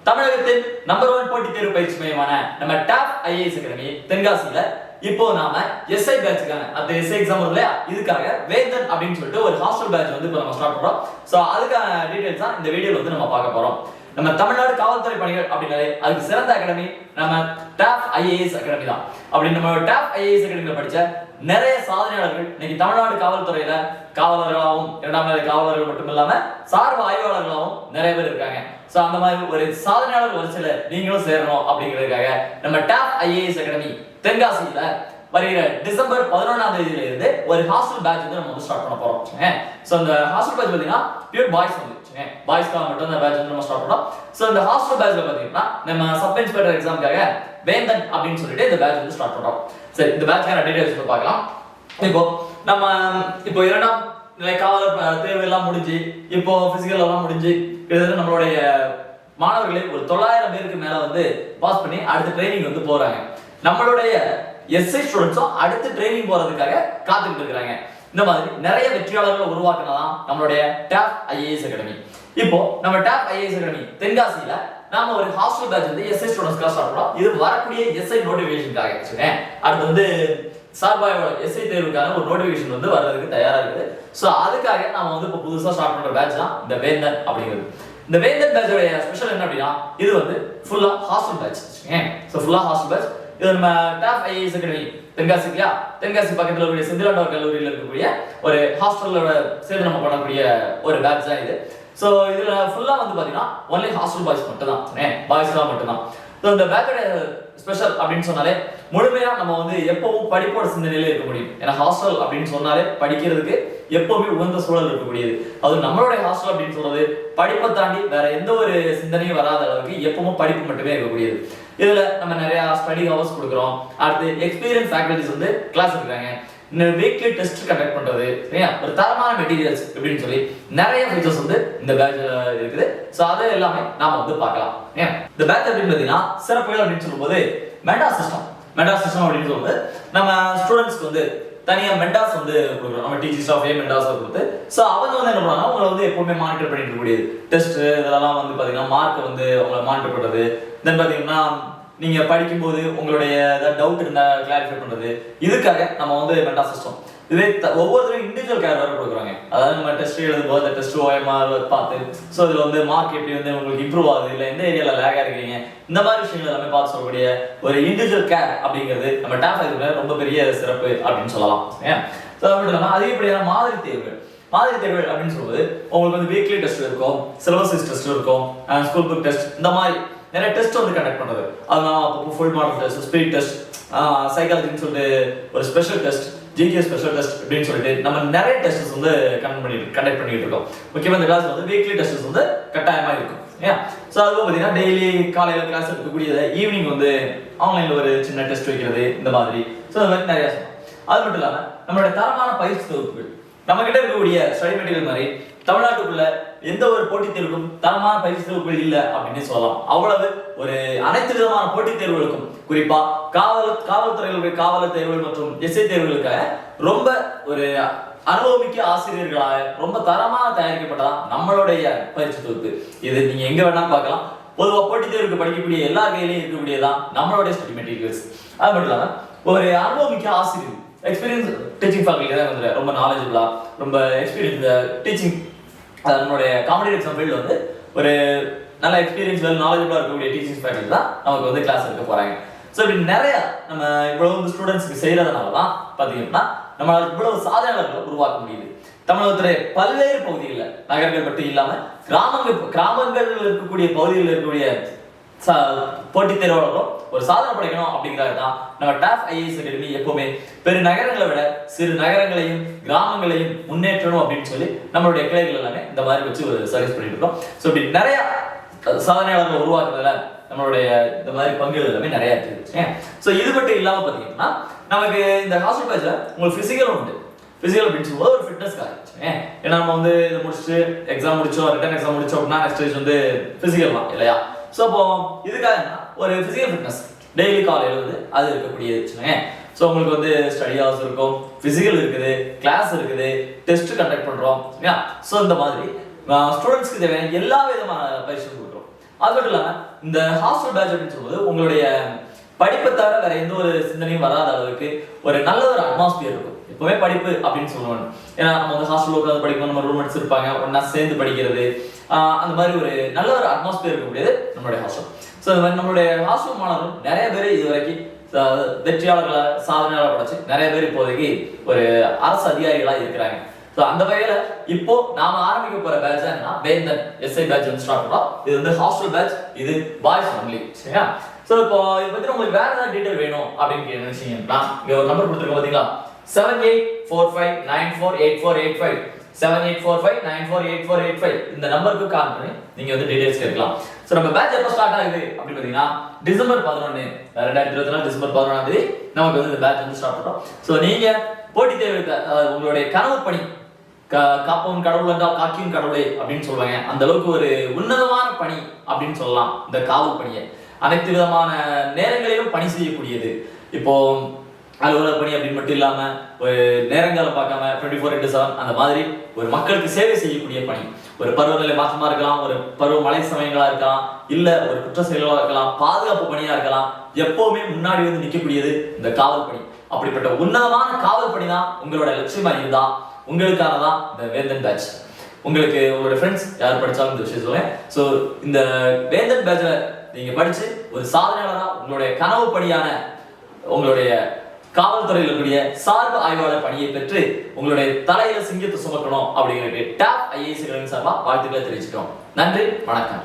தமிழகத்தின் நம்பர் 1 போட்டித் தேர்வு பயிற்சி மையமான நம்ம டாப் ஐஏஎஸ் அகாடமி தென்காசியில இப்போ நாம எஸ்ஐ பேட்ச்க்கான அந்த எஸ்ஐ எக்ஸாம் வருது இல்லையா, இதுக்காக வேந்தன் அப்படின்னு சொல்லிட்டு ஒரு ஹாஸ்டல் பேட்ச் வந்து இப்போ நம்ம ஸ்டார்ட் பண்றோம். ஸோ அதுக்கான டீடைல்ஸ் தான் இந்த வீடியோல வந்து நம்ம பார்க்க போறோம். நம்ம தமிழ்நாடு காவல்துறை பணிகள் அப்படின்னாலே அதுக்கு சிறந்த அகாடமி நம்ம டாப் ஐஏஎஸ் அகாடமி தான். அப்படி நம்ம டாப் ஐஏஎஸ் அகாடமியில படிச்ச நிறைய சாதனையாளர்கள் இன்னைக்கு தமிழ்நாடு காவல்துறையில காவலர்களாகவும், இரண்டாம் நிலை காவலர்கள் மட்டும் இல்லாம சார்பு ஆய்வாளர்களாகவும் நிறைய பேர் இருக்காங்க. சோ அந்த மாதிரி ஒரு சாதனையாளர் வரிசையில நீங்களும் சேரணும் அப்படிங்கிறதுக்காக நம்ம டாப் ஐஏஎஸ் அகாடமி தென்காசியில வருகிற டிசம்பர் 11ஆம் தேதியில இருந்து ஒரு ஹாஸ்டல் பேட்ச் வந்து நம்ம வந்து ஸ்டார்ட் பண்ண போறோம். சோ அந்த ஹாஸ்டல் பேட்ச் பாத்தீங்கன்னா பியூர் பாய்ஸ் வந்து பாய்ஸ்க்காக மட்டும் அந்த பேட்ச் வந்து நம்ம ஸ்டார்ட் பண்ணோம். சோ இந்த ஹாஸ்டல் பேட்ச்ல பாத்தீங்கன்னா நம்ம சப் இன்ஸ்பெக்டர் எக்ஸாம்க்காக வேந்தன் அப்படின்னு சொல்லிட்டு இந்த பேட்ச் வந்து ஸ்டார்ட் பண்றோம். சரி, இந்த பேட்ச்க்கான டீடைல்ஸ் வந்து பார்க்கலாம். இப்போ இரண்டாம் நிலை காவலர் தேர்வு எல்லாம் முடிஞ்சு, இப்போ பிசிக்கல் எல்லாம் முடிஞ்சு, கிட்டத்தட்ட நம்மளுடைய மாணவர்களே ஒரு 900 பேருக்கு மேல வந்து பாஸ் பண்ணி அடுத்த ட்ரைனிங் வந்து போறாங்க. நம்மளுடைய எஸ்ஐ ஸ்டூடெண்ட்ஸும் அடுத்து ட்ரைனிங் போறதுக்காக காத்துக்கிட்டு இருக்காங்க. இந்த மாதிரி நிறைய வெற்றியாளர்களை உருவாக்குனதான் நம்மளுடைய டாப் ஐஏஎஸ் அகாடமி. இப்போ நம்ம டாப் ஐஏஎஸ் அகாடமி தென்காசியில நாம ஒரு ஹாஸ்டல் பேட்ச் வந்து எஸ்ஐ ஸ்டூடெண்ட்ஸ்க்காக ஸ்டார்ட் பண்றோம். இது வரக்கூடிய எஸ்ஐ நோட்டிபிகேஷனுக்காக. அடுத்து வந்து சார்பாயோட எஸ்ஐ தேர்வுக்கான ஒரு நோட்டிபிகேஷன் வந்து வர்றதுக்கு தயாரா இருக்குது. சோ அதுக்காக நாம வந்து இப்போ புதுசா ஸ்டார்ட் பண்ற பேட்ச் தான் இந்த வேந்தன் அப்படிங்கிறது. இந்த வேந்தன் பேட்சோட ஸ்பெஷல் என்ன அப்படின்னா, இது வந்து ஃபுல்லா ஹாஸ்டல் பேட்ச். சோ ஃபுல்லா ஹாஸ்டல் பேட்ச். இது நம்ம டாப் ஐஏஎஸ் அகாடமி தென்காசியா, தென்காசி பக்கத்துல இருக்கக்கூடிய செந்திலாண்டவர் கல்லூரியில இருக்கக்கூடிய ஒரு ஹாஸ்டலோட சேர்ந்து நம்ம பண்ணக்கூடிய ஒரு பேட்ச் தான் இது. சோ இதுல ஃபுல்லா வந்து பாத்தீங்கன்னா ஒன்லி ஹாஸ்டல் பாய்ஸ் மட்டும் தான், பாய்ஸ்லாம் மட்டும் தான். ஸோ இந்த பேட்சோட ஸ்பெஷல் அப்படின்னு சொன்னாலே முழுமையா நம்ம வந்து எப்பவும் படிப்போட சிந்தனையில இருக்க முடியும். ஏன்னா ஹாஸ்டல் அப்படின்னு சொன்னாலே படிக்கிறதுக்கு எப்பவுமே உகந்த சூழல் இருக்கக்கூடியது. அது நம்மளுடைய ஹாஸ்டல் அப்படின்னு சொல்றது படிப்பை தாண்டி வேற எந்த ஒரு சிந்தனையும் வராத அளவுக்கு எப்பவும் படிப்பு மட்டுமே இருக்கக்கூடியது. இதுல நம்ம நிறைய ஸ்டடி ஹவர்ஸ் கொடுக்குறோம். அடுத்து எக்ஸ்பீரியன்ஸ் ஃபேக்கல்டிஸ் வந்து கிளாஸ் இருக்காங்க. வீக்லி டெஸ்ட் கண்டக்ட் பண்றது, சரியா, ஒரு தரமான மெட்டீரியல்ஸ் அப்படின்னு சொல்லி நிறைய ஃபீச்சர்ஸ் வந்து இந்த பேட்ச்ல இருக்குது. சோ அதை எல்லாமே நாம வந்து பார்க்கலாம். இந்த பேட்ச் அப்படின்னு பாத்தீங்கன்னா சிறப்புகள் அப்படின்னு சொல்லும்போது மென்டார் சிஸ்டம் அப்படின்னு சொல்லும்போது நம்ம ஸ்டூடெண்ட்ஸ்க்கு வந்து தனியா மென்டார்ஸ் வந்து கொடுக்குறோம். நம்ம டீச்சிங் ஸ்டாஃப் மென்டார்ஸ் கொடுத்து சோ அவங்க வந்து என்ன பண்ணுவாங்க, அவங்களை வந்து எப்பவுமே மானிட்டர் பண்ணிட்டு இருக்கக்கூடியது. டெஸ்ட் இதெல்லாம் வந்து பாத்தீங்கன்னா மார்க் வந்து அவங்களை மானிட்டர் பண்றது. தென் பாத்தீங்கன்னா நீங்க படிக்கும்போது உங்களுடைய ஏதாவது டவுட் இருந்தா கிளாரிஃபை பண்றது. இதுக்காக நம்ம வந்து மென்டார் சிஸ்டம். இதுவே ஒவ்வொருத்தரும் இண்டிவிஜுவல் கேர் வேற கொடுக்குறாங்க. அதாவது நம்ம டெஸ்ட் எழுதும்போது அந்த டெஸ்ட் OMR பார்த்து ஸோ இதுல வந்து மார்க் எப்படி வந்து உங்களுக்கு இம்ப்ரூவ் ஆகுது, இல்லை எந்த ஏரியால லேகா இருக்கீங்க, இந்த மாதிரி விஷயங்கள் எல்லாமே பார்த்து சொல்லக்கூடிய ஒரு இண்டிவிஜுவல் கேர் அப்படிங்கிறது நம்ம டாப் ஐஏஎஸ்ல ரொம்ப பெரிய சிறப்பு அப்படின்னு சொல்லலாம். ஸோ அப்படி இல்லாமல் அதிகப்படியான மாதிரி தேர்வுகள் அப்படின்னு சொல்லும்போது உங்களுக்கு வந்து வீக்லி டெஸ்ட் இருக்கும், சிலபஸ் டெஸ்ட் இருக்கும், ஸ்கூல் புக் டெஸ்ட், இந்த மாதிரி நிறைய டெஸ்ட் வந்து கண்டக்ட் பண்றது. அதனால அப்போ full model test, speed test, சைக்காலஜின்னு சொல்லிட்டு ஒரு special test, GK special test அப்படின்னு சொல்லிட்டு நம்ம நிறைய டெஸ்ட் வந்து கண்டக்ட் பண்ணிட்டு இருக்கோம். முக்கியமாக இந்த கிளாஸ் வந்து வீக்லி டெஸ்ட் வந்து கட்டாயமா இருக்கும். ஸோ அதுவும் பார்த்தீங்கன்னா டெய்லி காலையில கிளாஸ் இருக்கக்கூடியது, ஈவினிங் வந்து ஆன்லைன்ல ஒரு சின்ன டெஸ்ட் வைக்கிறது, இந்த மாதிரி. ஸோ அந்த மாதிரி நிறைய சொல்லலாம். அது மட்டும் இல்லாம நம்மளுடைய தரமான பயிற்சி தொகுப்புகள், நம்ம கிட்ட இருக்கக்கூடிய ஸ்டடி மெட்டீரியல் மாதிரி தமிழ்நாட்டுக்குள்ள எந்த ஒரு போட்டித் தேர்வுக்கும் தரமான பயிற்சி தேர்வுகள் இல்லை அப்படின்னு சொல்லலாம். அவ்வளவு ஒரு அனைத்து விதமான போட்டித் தேர்வுகளுக்கும், குறிப்பா காவல்துறைகளுடைய காவலர் தேர்வுகள் மற்றும் எஸ்ஐ தேர்வுகளுக்காக ரொம்ப ஒரு அனுபவமிக்க ஆசிரியர்களாக ரொம்ப தரமாக தயாரிக்கப்பட்டதான் நம்மளுடைய பயிற்சி தொகுப்பு. இது நீங்க எங்க வேணாலும் பார்க்கலாம். பொதுவாக போட்டித் தேர்வுக்கு படிக்கக்கூடிய எல்லா கையிலையும் இருக்கக்கூடியதான் நம்மளுடைய ஸ்டடி மெட்டீரியல்ஸ். அது மட்டும் இல்லாம ஒரு அனுபவமிக்க ஆசிரியர், எக்ஸ்பீரியன்ஸ் டீச்சிங் ஃபேக்கல்டி தான் வந்து ரொம்ப நாலேஜபிளா, ரொம்ப எக்ஸ்பீரியன்ஸ் டீச்சிங், நம்மளுடைய காம்படிட்டிவ் எக்ஸாம் ஃபீல்டில் வந்து ஒரு நல்ல எக்ஸ்பீரியன்ஸ் நாலேஜபிளா இருக்கக்கூடிய டீச்சிங் ஃபேக்கல்டி தான் நமக்கு வந்து கிளாஸ் எடுக்க போறாங்க. ஸோ இப்படி நிறைய நம்ம இவ்வளவு வந்து ஸ்டூடெண்ட்ஸ்க்கு செய்யறதுனால தான் பார்த்தீங்கன்னா நம்மளால இவ்வளவு சாதனையாளர்களை உருவாக்க முடியுது. தமிழகத்துடைய பல்வேறு பகுதிகளில், நகரங்கள் மட்டும் இல்லாம கிராமங்கள் இருக்கக்கூடிய பகுதிகளில் இருக்கக்கூடிய போட்டித் தேர்வாளர்களும் ஒரு சாதனை படைக்கணும் அப்படிங்கிறது தான் நம்ம டாப் ஐஏஎஸ் அகாடமி எப்பவுமே பெரு நகரங்களை விட சிறு நகரங்களையும் கிராமங்களையும் முன்னேற்றணும் அப்படின்னு சொல்லி நம்மளுடைய கிளைகள் எல்லாமே இந்த மாதிரி வச்சு ஒரு சர்வீஸ் பண்ணிட்டு இருக்கோம். ஸோ இப்படி நிறைய சாதனையாளர்கள் உருவாக்குறதுல நம்மளுடைய இந்த மாதிரி பங்குகள் எல்லாமே நிறைய இருக்கு. ஸோ இது மட்டும் இல்லாம பாத்தீங்கன்னா நமக்கு இந்த ஹாஸ்டல் பேட்ச்ல உங்களுக்கு பிசிக்கலும் உண்டு. பிசிக்கல் அப்படின்னு சொல்லும்போது ஒரு ஃபிட்னஸ்க்காக, ஏன்னா நம்ம வந்து இதை முடிச்சுட்டு எக்ஸாம் முடிச்சோம், ரிட்டன் எக்ஸாம் முடிச்சோம் அப்படின்னா நெக்ஸ்ட் ஸ்டேஜ் வந்து பிசிக்கல் தான் இல்லையா. ஸோ அப்போ இதுக்காக ஒரு பிசிக்கல் ஃபிட்னஸ் டெய்லி காலையில் வந்து அது இருக்கக்கூடியது. ஸோ உங்களுக்கு வந்து ஸ்டடி ஹவர்ஸ் இருக்கும், பிசிக்கல் இருக்குது, கிளாஸ் இருக்குது, டெஸ்ட் கண்டக்ட் பண்றோம். ஸோ இந்த மாதிரி ஸ்டூடெண்ட்ஸ்க்கு தேவையான எல்லா விதமான பயிற்சியும் கொடுக்குறோம். அது மட்டும் இல்லாம இந்த ஹாஸ்டல் பேட்ச் அப்படின்னு சொல்லும்போது உங்களுடைய படிப்பை தவிர வேற எந்த ஒரு சிந்தனையும் வராத அளவுக்கு ஒரு நல்ல ஒரு அட்மாஸ்பியர் இருக்கும். எப்பவுமே படிப்பு அப்படின்னு சொல்லுவாங்க. ஏன்னா நம்ம வந்து ஹாஸ்டல் உட்காந்து படிக்கணும், நம்ம ரூம்மேட்ஸ் இருப்பாங்க, ஒன்னா சேர்ந்து படிக்கிறது, அந்த மாதிரி ஒரு நல்ல ஒரு அட்மாஸ்பியர் இருக்கக்கூடியது நம்மளுடைய ஹாஸ்டல். ஸோ இந்த மாதிரி நம்மளுடைய ஹாஸ்டல் மாணவர்கள் நிறைய பேர் இது வரைக்கும் வெற்றியாளர்களை சாதனையாளர் படைச்சு நிறைய பேர் இப்போதைக்கு ஒரு அரசு அதிகாரிகளா இருக்கிறாங்க. ஸோ அந்த வகையில இப்போ நாம ஆரம்பிக்க போற பேட்ச் என்னன்னா வேந்தன் எஸ்ஐ பேட்ச் வந்து ஸ்டார்ட் பண்றோம். இது வந்து ஹாஸ்டல் பேட்ச், இது பாய்ஸ் ஒன்லி. சரியா? ஸோ இப்போ இதை பத்தி உங்களுக்கு வேற ஏதாவது டீடைல் வேணும் அப்படின்னு நினைச்சீங்கன்னா இங்க ஒரு நம்பர் கொடுத்துருக்கோம் பாத்தீங்களா, 7845948485 7845948485 இந்த நம்பருக்கு கால் பண்ணி நீங்க வந்து டீடைல்ஸ் கேட்கலாம். சோ நம்ம பேட்ச் எப்ப ஸ்டார்ட் ஆகுது அப்படி பாத்தீங்கன்னா டிசம்பர் 11 2024 டிசம்பர் 11ஆம் தேதி நமக்கு வந்து இந்த பேட்ச் வந்து ஸ்டார்ட் பண்றோம். சோ நீங்க போட்டி தேர்வு உங்களுடைய கனவு பணி, காப்பவன் கடவுள் என்றால் காக்கியும் கடவுளே அப்படின்னு சொல்லுவாங்க, அந்த அளவுக்கு ஒரு உன்னதமான பணி அப்படின்னு சொல்லலாம் இந்த காவல் பணியை. அனைத்து விதமான நேரங்களிலும் பணி செய்யக்கூடியது. இப்போ அலுவலக பணி அப்படின்னு மட்டும் இல்லாம ஒரு நேரங்கால பார்க்காம 24/7 அந்த மாதிரி ஒரு மக்களுக்கு சேவை செய்யக்கூடிய பணி. ஒரு பருவநிலை மாற்றமா இருக்கலாம், ஒரு பருவ மழை சமயங்களா இருக்கலாம், இல்ல ஒரு குற்ற செயல்களா இருக்கலாம், பாதுகாப்பு பணியா இருக்கலாம், எப்பவுமே முன்னாடி வந்து நிற்கக்கூடியது இந்த காவல் பணி. அப்படிப்பட்ட உன்னதமான காவல் பணி தான் உங்களோட லட்சியமா இருந்தா உங்களுக்கானதான் இந்த வேந்தன் பேட்ச். உங்களுக்கு உங்களோட ஃப்ரெண்ட்ஸ் யார் படிச்சாலும் இந்த விஷயம் சொல்லுங்க. ஸோ இந்த வேந்தன் பேட்ச்ல நீங்க படிச்சு ஒரு சாதனையாளரா உங்களுடைய கனவு பணியான உங்களுடைய காவல்துறையில் இருக்கக்கூடிய சார்பு ஆய்வாளர் பணியை பெற்று உங்களுடைய தலையில சிங்கத்தை சுமக்கணும் அப்படிங்கிறது டாப் ஐஏஎஸ் சார்பா வாழ்த்துக்களை தெரிவிச்சுட்டோம். நன்றி, வணக்கம்.